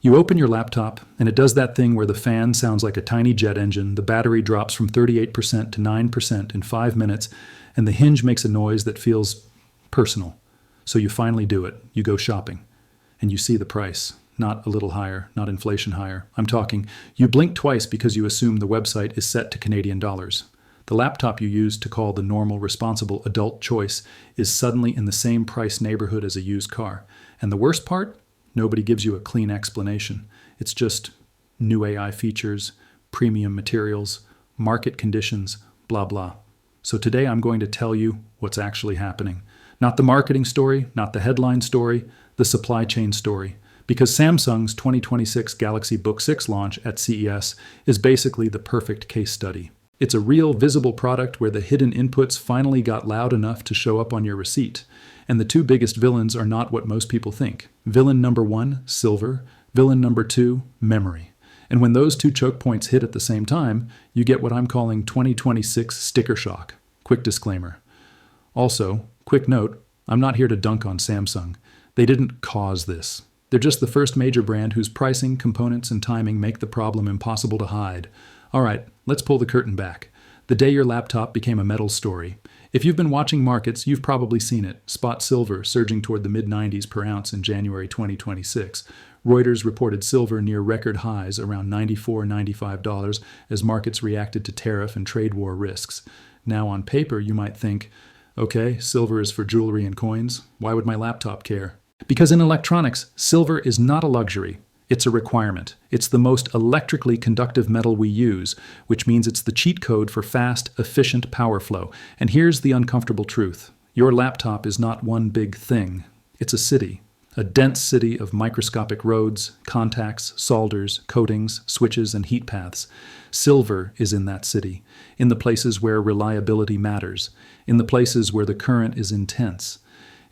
You open your laptop, and it does that thing where the fan sounds like a tiny jet engine, the battery drops from 38% to 9% in 5 minutes, and the hinge makes a noise that feels personal. So you finally do it. You go shopping, and you see the price. Not a little higher, not inflation higher. I'm talking, you blink twice because you assume the website is set to Canadian dollars. The laptop you use to call the normal, responsible adult choice is suddenly in the same price neighborhood as a used car. And the worst part? Nobody gives you a clean explanation. It's just new AI features, premium materials, market conditions, blah, blah. So today I'm going to tell you what's actually happening. Not the marketing story, not the headline story, the supply chain story. Because Samsung's 2026 Galaxy Book 6 launch at CES is basically the perfect case study. It's a real visible product where the hidden inputs finally got loud enough to show up on your receipt. And the two biggest villains are not what most people think. Villain number 1, silver. Villain number 2, memory. And when those two choke points hit at the same time, you get what I'm calling 2026 sticker shock. Quick disclaimer. Also, quick note, I'm not here to dunk on Samsung. They didn't cause this. They're just the first major brand whose pricing, components, and timing make the problem impossible to hide. All right, let's pull the curtain back. The day your laptop became a metal story. If you've been watching markets, you've probably seen it. Spot silver surging toward the mid-90s per ounce in January 2026. Reuters reported silver near record highs around $94, $95 as markets reacted to tariff and trade war risks. Now on paper, you might think, okay, silver is for jewelry and coins. Why would my laptop care? Because in electronics, silver is not a luxury. It's a requirement. It's the most electrically conductive metal we use, which means it's the cheat code for fast, efficient power flow. And here's the uncomfortable truth. Your laptop is not one big thing. It's a city. A dense city of microscopic roads, contacts, solders, coatings, switches, and heat paths. Silver is in that city, in the places where reliability matters, in the places where the current is intense,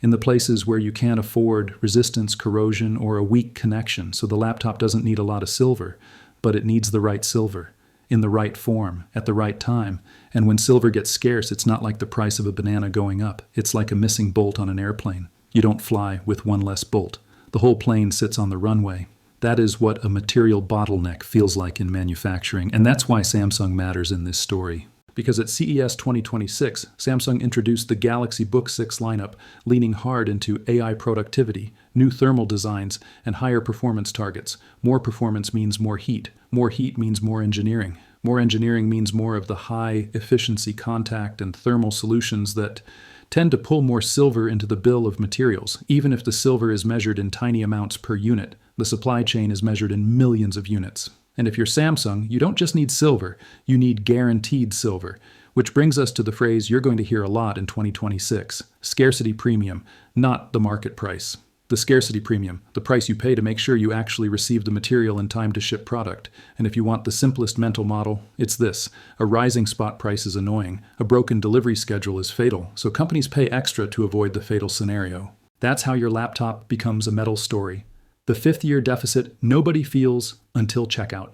in the places where you can't afford resistance, corrosion, or a weak connection. So the laptop doesn't need a lot of silver, but it needs the right silver, in the right form, at the right time. And when silver gets scarce, it's not like the price of a banana going up. It's like a missing bolt on an airplane. You don't fly with one less bolt. The whole plane sits on the runway. That is what a material bottleneck feels like in manufacturing, and that's why Samsung matters in this story. Because at CES 2026, Samsung introduced the Galaxy Book 6 lineup, leaning hard into AI productivity, new thermal designs, and higher performance targets. More performance means more heat. More heat means more engineering. More engineering means more of the high-efficiency contact and thermal solutions that tend to pull more silver into the bill of materials. Even if the silver is measured in tiny amounts per unit, the supply chain is measured in millions of units. And if you're Samsung, you don't just need silver, you need guaranteed silver, which brings us to the phrase you're going to hear a lot in 2026, scarcity premium, not the market price. The scarcity premium, the price you pay to make sure you actually receive the material in time to ship product. And if you want the simplest mental model, it's this. A rising spot price is annoying. A broken delivery schedule is fatal, so companies pay extra to avoid the fatal scenario. That's how your laptop becomes a metal story. The fifth-year deficit nobody feels until checkout.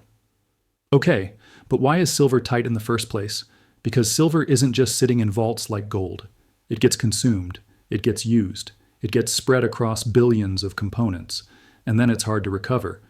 Okay, but why is silver tight in the first place? Because silver isn't just sitting in vaults like gold. It gets consumed. It gets used. It gets spread across billions of components. And then it's hard to recover.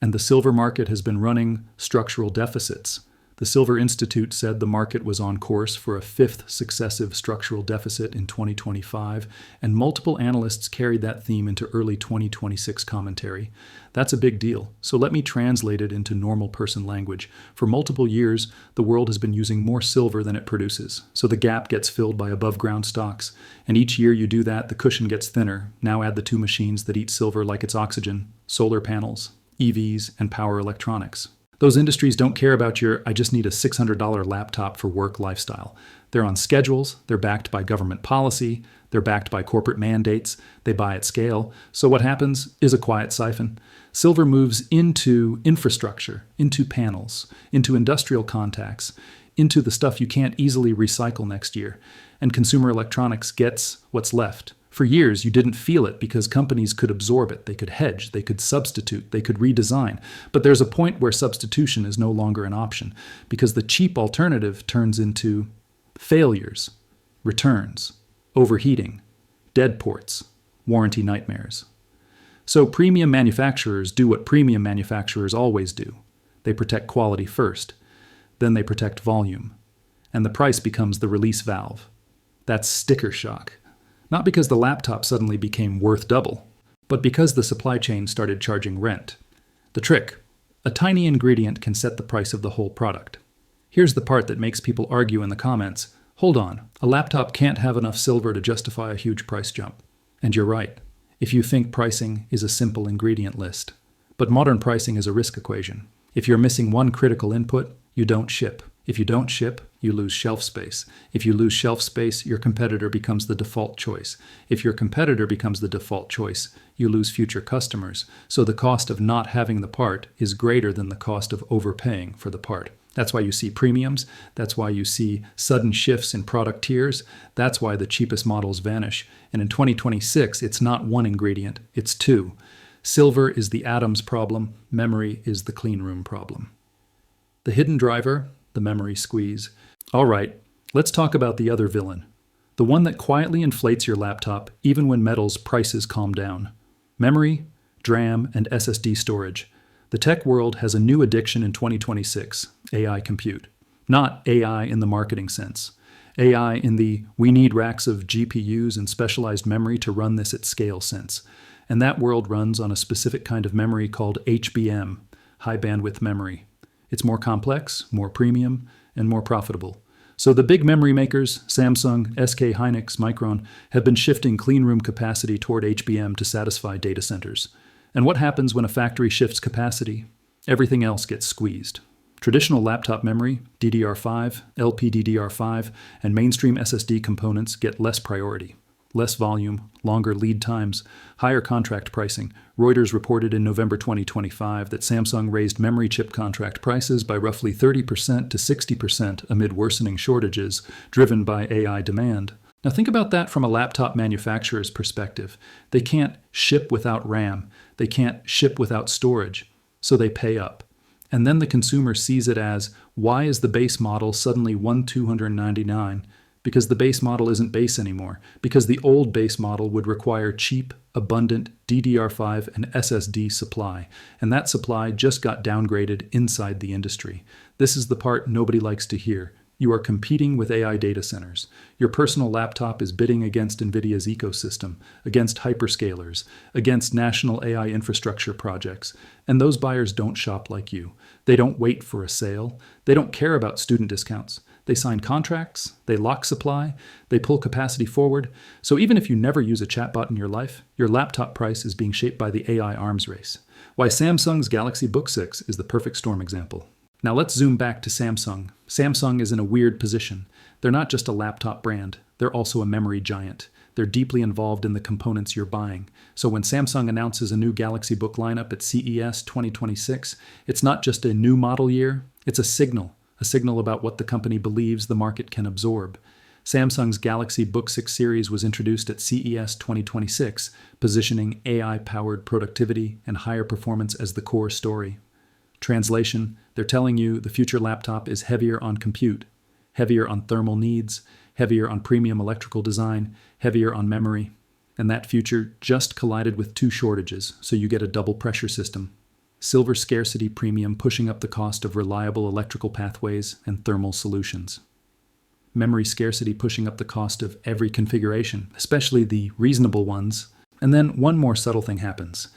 And the silver market has been running structural deficits. The Silver Institute said the market was on course for a fifth successive structural deficit in 2025, and multiple analysts carried that theme into early 2026 commentary. That's a big deal, so let me translate it into normal person language. For multiple years, the world has been using more silver than it produces, so the gap gets filled by above-ground stocks. And each year you do that, the cushion gets thinner. Now add the two machines that eat silver like it's oxygen: solar panels, EVs, and power electronics. Those industries don't care about your "I just need a $600 laptop for work" lifestyle. They're on schedules, they're backed by government policy, they're backed by corporate mandates, they buy at scale. So what happens is a quiet siphon. Silver moves into infrastructure, into panels, into industrial contacts, into the stuff you can't easily recycle next year. And consumer electronics gets what's left. For years, you didn't feel it because companies could absorb it. They could hedge, they could substitute, they could redesign. But there's a point where substitution is no longer an option because the cheap alternative turns into failures, returns, overheating, dead ports, warranty nightmares. So premium manufacturers do what premium manufacturers always do. They protect quality first, then they protect volume, and the price becomes the release valve. That's sticker shock. Not because the laptop suddenly became worth double, but because the supply chain started charging rent. The trick: a tiny ingredient can set the price of the whole product. Here's the part that makes people argue in the comments. Hold on, a laptop can't have enough silver to justify a huge price jump. And you're right, if you think pricing is a simple ingredient list. But modern pricing is a risk equation. If you're missing one critical input, you don't ship. If you don't ship, you lose shelf space. If you lose shelf space, your competitor becomes the default choice. If your competitor becomes the default choice, you lose future customers. So the cost of not having the part is greater than the cost of overpaying for the part. That's why you see premiums. That's why you see sudden shifts in product tiers. That's why the cheapest models vanish. And in 2026, it's not one ingredient, it's two. Silver is the atoms problem. Memory is the clean room problem. The hidden driver, the memory squeeze. All right, let's talk about the other villain. The one that quietly inflates your laptop even when metal's prices calm down. Memory, DRAM, and SSD storage. The tech world has a new addiction in 2026, AI compute. Not AI in the marketing sense. AI in the we need racks of GPUs and specialized memory to run this at scale sense. And that world runs on a specific kind of memory called HBM, high bandwidth memory. It's more complex, more premium, and more profitable. So the big memory makers, Samsung, SK Hynix, Micron, have been shifting clean room capacity toward HBM to satisfy data centers. And what happens when a factory shifts capacity? Everything else gets squeezed. Traditional laptop memory, DDR5, LPDDR5, and mainstream SSD components get less priority. Less volume, longer lead times, higher contract pricing. Reuters reported in November 2025 that Samsung raised memory chip contract prices by roughly 30% to 60% amid worsening shortages driven by AI demand. Now think about that from a laptop manufacturer's perspective. They can't ship without RAM. They can't ship without storage, so they pay up. And then the consumer sees it as, why is the base model suddenly $1,299? Because the base model isn't base anymore. Because the old base model would require cheap, abundant DDR5 and SSD supply. And that supply just got downgraded inside the industry. This is the part nobody likes to hear. You are competing with AI data centers. Your personal laptop is bidding against NVIDIA's ecosystem, against hyperscalers, against national AI infrastructure projects. And those buyers don't shop like you. They don't wait for a sale. They don't care about student discounts. They sign contracts, they lock supply, they pull capacity forward. So even if you never use a chatbot in your life, your laptop price is being shaped by the AI arms race. Why Samsung's Galaxy Book 6 is the perfect storm example. Now let's zoom back to Samsung. Samsung is in a weird position. They're not just a laptop brand, they're also a memory giant. They're deeply involved in the components you're buying. So when Samsung announces a new Galaxy Book lineup at CES 2026, it's not just a new model year, it's a signal about what the company believes the market can absorb. Samsung's Galaxy Book 6 series was introduced at CES 2026, positioning AI-powered productivity and higher performance as the core story. Translation, they're telling you the future laptop is heavier on compute, heavier on thermal needs, heavier on premium electrical design, heavier on memory. And that future just collided with two shortages, so you get a double pressure system. Silver scarcity premium pushing up the cost of reliable electrical pathways and thermal solutions. Memory scarcity pushing up the cost of every configuration, especially the reasonable ones. And then one more subtle thing happens.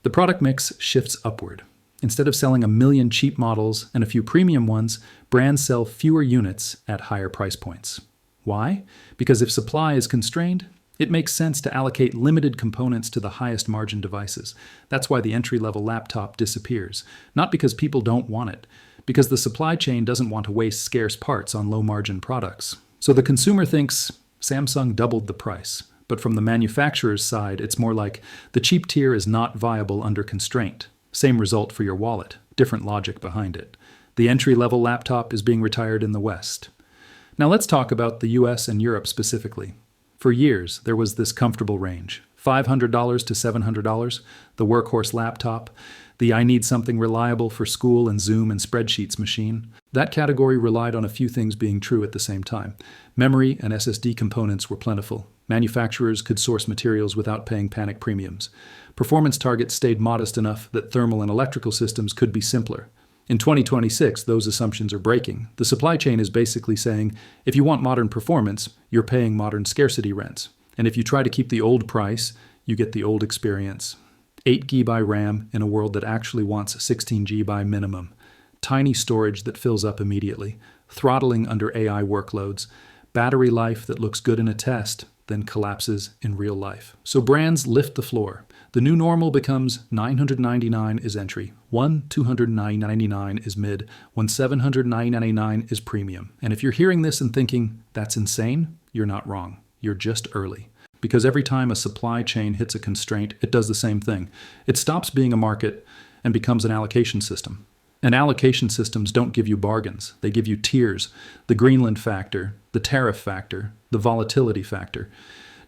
The product mix shifts upward. Instead of selling 1 million cheap models and a few premium ones, brands sell fewer units at higher price points. Why? Because if supply is constrained, it makes sense to allocate limited components to the highest margin devices. That's why the entry-level laptop disappears. Not because people don't want it, because the supply chain doesn't want to waste scarce parts on low-margin products. So the consumer thinks Samsung doubled the price. But from the manufacturer's side, it's more like the cheap tier is not viable under constraint. Same result for your wallet, different logic behind it. The entry-level laptop is being retired in the West. Now let's talk about the US and Europe specifically. For years, there was this comfortable range, $500 to $700, the workhorse laptop. The I need something reliable for school and Zoom and spreadsheets machine. That category relied on a few things being true at the same time. Memory and SSD components were plentiful. Manufacturers could source materials without paying panic premiums. Performance targets stayed modest enough that thermal and electrical systems could be simpler. In 2026, those assumptions are breaking. The supply chain is basically saying, if you want modern performance, you're paying modern scarcity rents. And if you try to keep the old price, you get the old experience. 8 GB RAM in a world that actually wants 16 GB minimum. Tiny storage that fills up immediately. Throttling under AI workloads. Battery life that looks good in a test, then collapses in real life. So brands lift the floor. The new normal becomes $999 is entry, $1,299 is mid, $1,799 is premium. And if you're hearing this and thinking, that's insane, you're not wrong. You're just early. Because every time a supply chain hits a constraint, it does the same thing. It stops being a market and becomes an allocation system. And allocation systems don't give you bargains. They give you tiers. The Greenland Factor, the tariff factor, the volatility factor.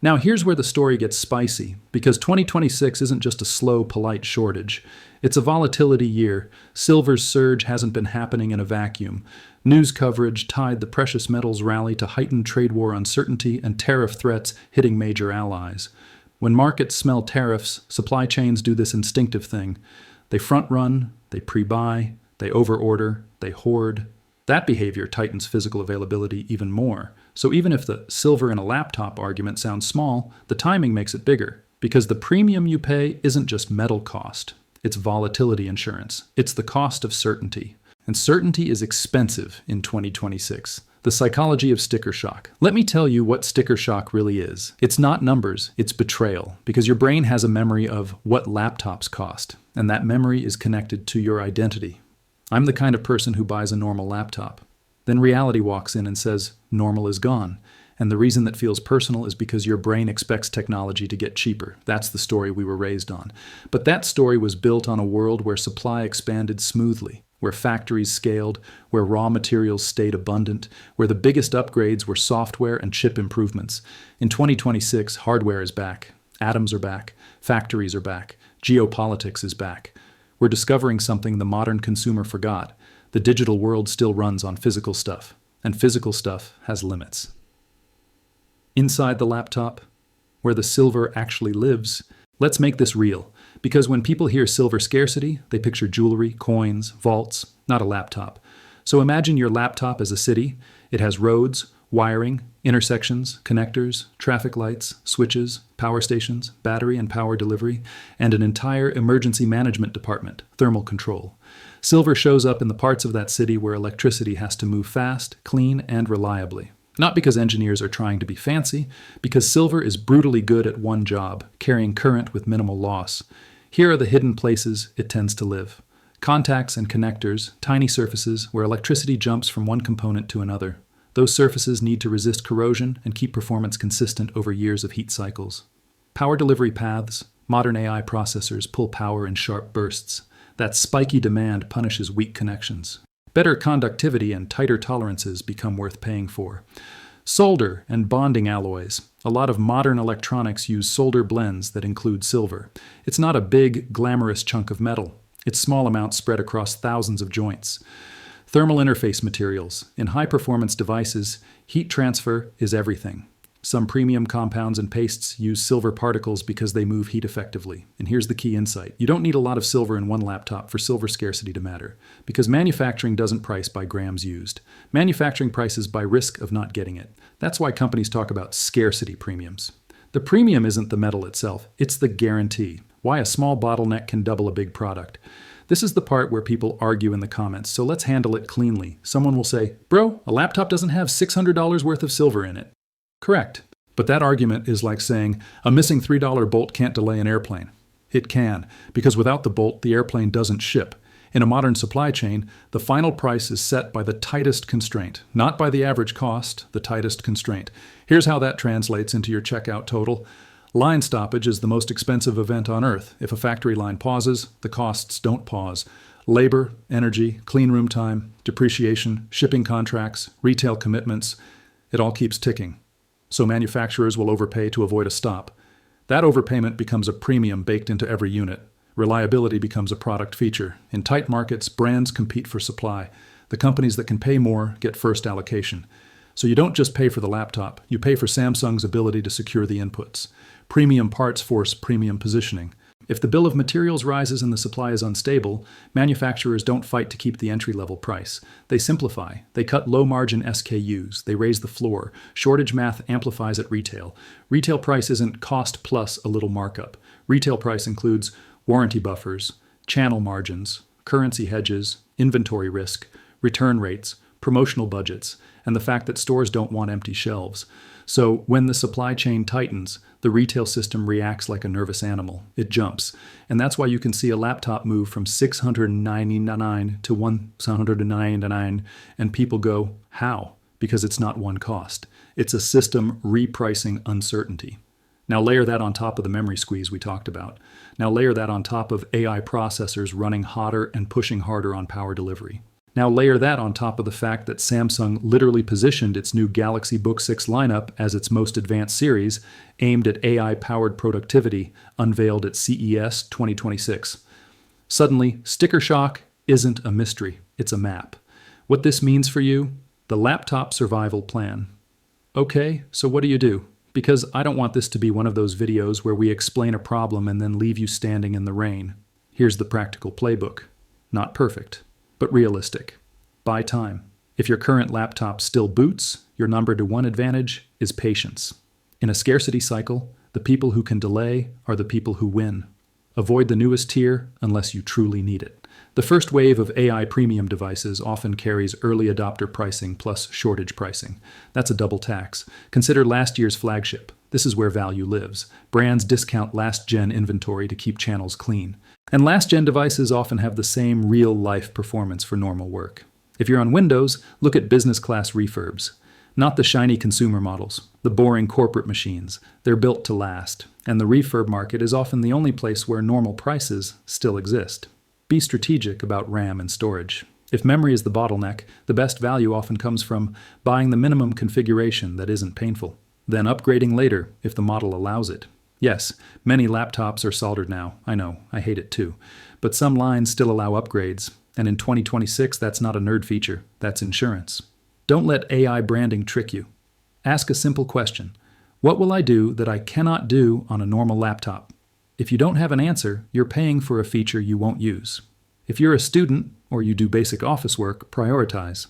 Now here's where the story gets spicy, because 2026 isn't just a slow, polite shortage. It's a volatility year. Silver's surge hasn't been happening in a vacuum. News coverage tied the precious metals rally to heightened trade war uncertainty and tariff threats hitting major allies. When markets smell tariffs, supply chains do this instinctive thing. They front-run, they pre-buy, they overorder, they hoard. That behavior tightens physical availability even more. So even if the silver in a laptop argument sounds small, the timing makes it bigger. Because the premium you pay isn't just metal cost. It's volatility insurance. It's the cost of certainty. And certainty is expensive in 2026. The psychology of sticker shock. Let me tell you what sticker shock really is. It's not numbers, it's betrayal. Because your brain has a memory of what laptops cost. And that memory is connected to your identity. I'm the kind of person who buys a normal laptop. Then reality walks in and says, normal is gone. And the reason that feels personal is because your brain expects technology to get cheaper. That's the story we were raised on. But that story was built on a world where supply expanded smoothly, where factories scaled, where raw materials stayed abundant, where the biggest upgrades were software and chip improvements. In 2026, hardware is back. Atoms are back. Factories are back. Geopolitics is back. We're discovering something the modern consumer forgot. The digital world still runs on physical stuff, and physical stuff has limits. Inside the laptop, where the silver actually lives, let's make this real. Because when people hear silver scarcity, they picture jewelry, coins, vaults, not a laptop. So imagine your laptop as a city. It has roads, wiring, intersections, connectors, traffic lights, switches, power stations, battery and power delivery, and an entire emergency management department, thermal control. Silver shows up in the parts of that city where electricity has to move fast, clean, and reliably. Not because engineers are trying to be fancy, because silver is brutally good at one job, carrying current with minimal loss. Here are the hidden places it tends to live. Contacts and connectors, tiny surfaces where electricity jumps from one component to another. Those surfaces need to resist corrosion and keep performance consistent over years of heat cycles. Power delivery paths, modern AI processors pull power in sharp bursts. That spiky demand punishes weak connections. Better conductivity and tighter tolerances become worth paying for. Solder and bonding alloys. A lot of modern electronics use solder blends that include silver. It's not a big, glamorous chunk of metal. It's small amounts spread across thousands of joints. Thermal interface materials. In high-performance devices, heat transfer is everything. Some premium compounds and pastes use silver particles because they move heat effectively. And here's the key insight. You don't need a lot of silver in one laptop for silver scarcity to matter, because manufacturing doesn't price by grams used. Manufacturing prices by risk of not getting it. That's why companies talk about scarcity premiums. The premium isn't the metal itself, it's the guarantee. Why a small bottleneck can double a big product. This is the part where people argue in the comments, so let's handle it cleanly. Someone will say, bro, a laptop doesn't have $600 worth of silver in it. Correct. But that argument is like saying a missing $3 bolt can't delay an airplane. It can, because without the bolt, the airplane doesn't ship. In a modern supply chain, the final price is set by the tightest constraint, not by the average cost, the tightest constraint. Here's how that translates into your checkout total. Line stoppage is the most expensive event on Earth. If a factory line pauses, the costs don't pause. Labor, energy, clean room time, depreciation, shipping contracts, retail commitments, it all keeps ticking. So manufacturers will overpay to avoid a stop. That overpayment becomes a premium baked into every unit. Reliability becomes a product feature. In tight markets, brands compete for supply. The companies that can pay more get first allocation. So you don't just pay for the laptop, you pay for Samsung's ability to secure the inputs. Premium parts force premium positioning. If the bill of materials rises and the supply is unstable, manufacturers don't fight to keep the entry-level price. They simplify. They cut low-margin SKUs. They raise the floor. Shortage math amplifies at retail. Retail price isn't cost plus a little markup. Retail price includes warranty buffers, channel margins, currency hedges, inventory risk, return rates, promotional budgets, and the fact that stores don't want empty shelves. So when the supply chain tightens, the retail system reacts like a nervous animal. It jumps. And that's why you can see a laptop move from $699 to $199, and people go, how? Because it's not one cost. It's a system repricing uncertainty. Now layer that on top of the memory squeeze we talked about. Now layer that on top of AI processors running hotter and pushing harder on power delivery. Now layer that on top of the fact that Samsung literally positioned its new Galaxy Book 6 lineup as its most advanced series, aimed at AI-powered productivity, unveiled at CES 2026. Suddenly, sticker shock isn't a mystery, it's a map. What this means for you? The laptop survival plan. Okay, so what do you do? Because I don't want this to be one of those videos where we explain a problem and then leave you standing in the rain. Here's the practical playbook. Not perfect, but realistic. Buy time. If your current laptop still boots, your number one advantage is patience. In a scarcity cycle, the people who can delay are the people who win. Avoid the newest tier unless you truly need it. The first wave of AI premium devices often carries early adopter pricing plus shortage pricing. That's a double tax. Consider last year's flagship. This is where value lives. Brands discount last-gen inventory to keep channels clean. And last-gen devices often have the same real-life performance for normal work. If you're on Windows, look at business-class refurbs. Not the shiny consumer models, the boring corporate machines. They're built to last. And the refurb market is often the only place where normal prices still exist. Be strategic about RAM and storage. If memory is the bottleneck, the best value often comes from buying the minimum configuration that isn't painful, then upgrading later if the model allows it. Yes, many laptops are soldered now. I know, I hate it too. But some lines still allow upgrades, and in 2026 that's not a nerd feature, that's insurance. Don't let AI branding trick you. Ask a simple question. What will I do that I cannot do on a normal laptop? If you don't have an answer, you're paying for a feature you won't use. If you're a student, or you do basic office work, prioritize.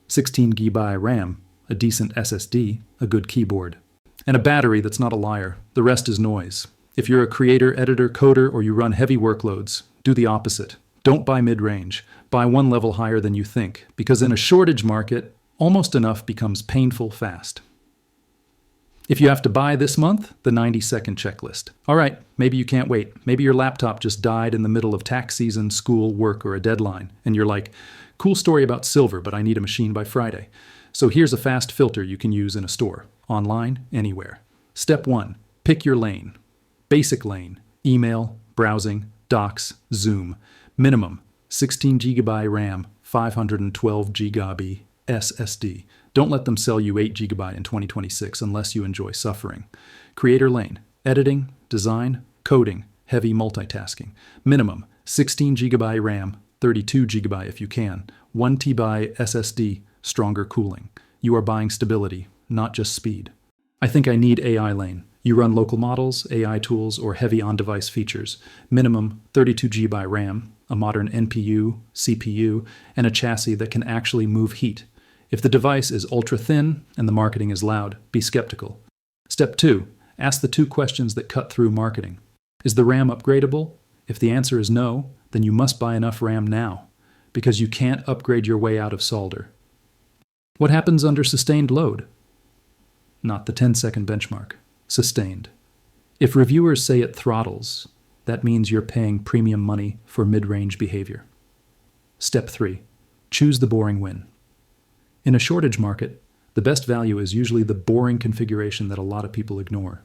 16 GB RAM, a decent SSD, a good keyboard. And a battery that's not a liar. The rest is noise. If you're a creator, editor, coder, or you run heavy workloads, do the opposite. Don't buy mid-range. Buy one level higher than you think, because in a shortage market, almost enough becomes painful fast. If you have to buy this month, the 90-second checklist. All right, maybe you can't wait. Maybe your laptop just died in the middle of tax season, school, work, or a deadline. And you're like, cool story about silver, but I need a machine by Friday. So here's a fast filter you can use in a store, online, anywhere. Step 1, pick your lane. Basic lane, email, browsing, docs, Zoom. Minimum, 16 GB RAM, 512 GB SSD. Don't let them sell you 8 GB in 2026 unless you enjoy suffering. Creator lane, editing, design, coding, heavy multitasking. Minimum, 16 GB RAM, 32 GB if you can, 1 TB SSD, stronger cooling. You are buying stability, not just speed. I think I need AI lane. You run local models, AI tools, or heavy on-device features. Minimum 32 GB RAM, a modern NPU, CPU, and a chassis that can actually move heat. If the device is ultra-thin and the marketing is loud, be skeptical. Step 2, ask the 2 questions that cut through marketing. Is the RAM upgradable? If the answer is no, then you must buy enough RAM now, because you can't upgrade your way out of solder. What happens under sustained load? Not the 10-second benchmark. Sustained. If reviewers say it throttles, that means you're paying premium money for mid-range behavior. Step 3. Choose the boring win. In a shortage market, the best value is usually the boring configuration that a lot of people ignore.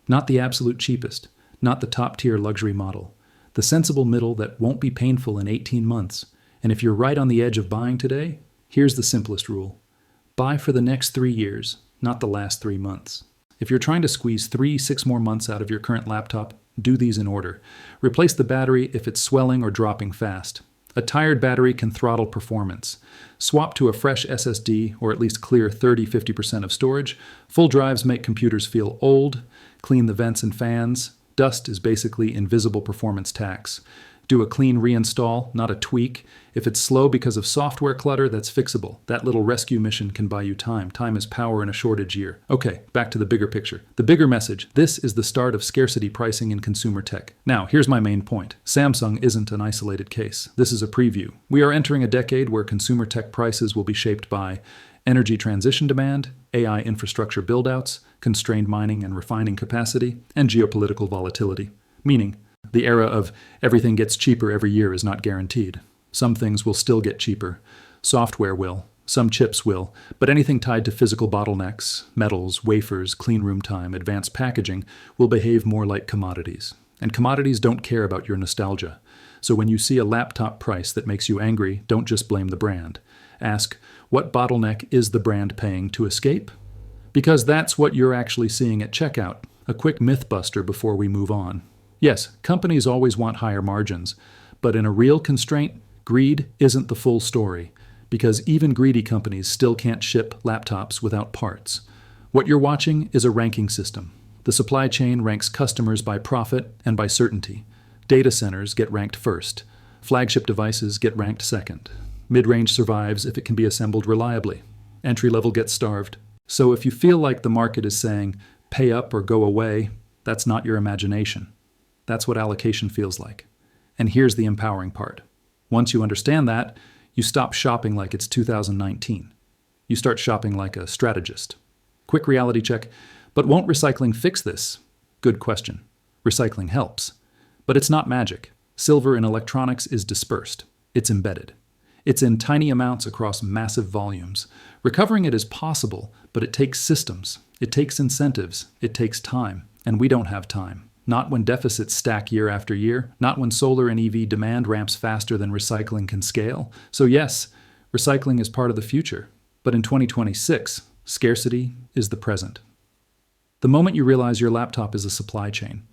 Not the absolute cheapest, not the top-tier luxury model. The sensible middle that won't be painful in 18 months. And if you're right on the edge of buying today, here's the simplest rule. Buy for the next 3 years, not the last 3 months. If you're trying to squeeze 6 more months out of your current laptop, Do these in order. Replace the battery if it's swelling or dropping fast. A tired battery can throttle performance. Swap to a fresh SSD or at least clear 30–50% of storage. Full drives make computers feel old. Clean the vents and fans. Dust is basically invisible performance tax. Do a clean reinstall, not a tweak. If it's slow because of software clutter, that's fixable. That little rescue mission can buy you time. Time is power in a shortage year. Okay, back to the bigger picture. The bigger message. This is the start of scarcity pricing in consumer tech. Now, here's my main point. Samsung isn't an isolated case. This is a preview. We are entering a decade where consumer tech prices will be shaped by energy transition demand, AI infrastructure buildouts, constrained mining and refining capacity, and geopolitical volatility. Meaning, the era of everything gets cheaper every year is not guaranteed. Some things will still get cheaper. Software will. Some chips will. But anything tied to physical bottlenecks, metals, wafers, clean room time, advanced packaging, will behave more like commodities. And commodities don't care about your nostalgia. So when you see a laptop price that makes you angry, don't just blame the brand. Ask, what bottleneck is the brand paying to escape? Because that's what you're actually seeing at checkout. A quick myth buster before we move on. Yes, companies always want higher margins, but in a real constraint, greed isn't the full story, because even greedy companies still can't ship laptops without parts. What you're watching is a ranking system. The supply chain ranks customers by profit and by certainty. Data centers get ranked first. Flagship devices get ranked second. Mid-range survives if it can be assembled reliably. Entry-level gets starved. So if you feel like the market is saying, pay up or go away, that's not your imagination. That's what allocation feels like. And here's the empowering part. Once you understand that, you stop shopping like it's 2019. You start shopping like a strategist. Quick reality check. But won't recycling fix this? Good question. Recycling helps. But it's not magic. Silver in electronics is dispersed. It's embedded. It's in tiny amounts across massive volumes. Recovering it is possible, but it takes systems. It takes incentives. It takes time. And we don't have time. Not when deficits stack year after year, not when solar and EV demand ramps faster than recycling can scale. So yes, recycling is part of the future. But in 2026, scarcity is the present. The moment you realize your laptop is a supply chain.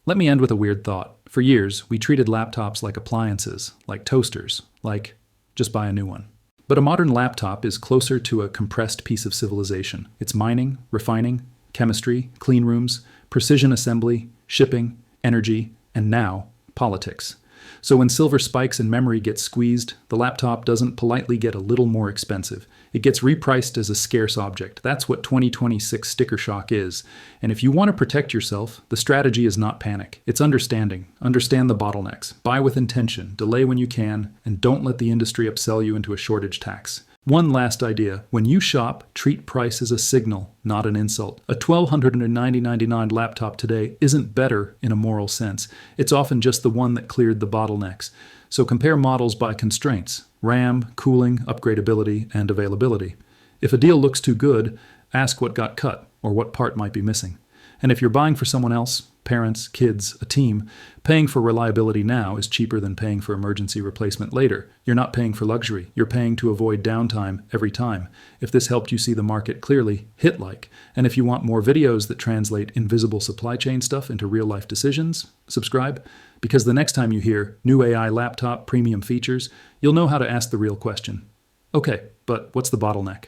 Let me end with a weird thought. For years, we treated laptops like appliances, like toasters, like just buy a new one. But a modern laptop is closer to a compressed piece of civilization. It's mining, refining, chemistry, clean rooms, precision assembly, shipping, energy, and now, politics. So when silver spikes and memory gets squeezed, the laptop doesn't politely get a little more expensive. It gets repriced as a scarce object. That's what 2026 sticker shock is. And if you want to protect yourself, the strategy is not panic. It's understanding. Understand the bottlenecks. Buy with intention. Delay when you can. And don't let the industry upsell you into a shortage tax. One last idea. When you shop, treat price as a signal, not an insult. A $1,299 laptop today isn't better in a moral sense. It's often just the one that cleared the bottlenecks. So compare models by constraints: RAM, cooling, upgradability, and availability. If a deal looks too good, ask what got cut or what part might be missing. And if you're buying for someone else, parents, kids, a team, paying for reliability now is cheaper than paying for emergency replacement later. You're not paying for luxury. You're paying to avoid downtime every time. If this helped you see the market clearly, hit like. And if you want more videos that translate invisible supply chain stuff into real-life decisions, subscribe. Because the next time you hear new AI laptop premium features, you'll know how to ask the real question. Okay, but what's the bottleneck?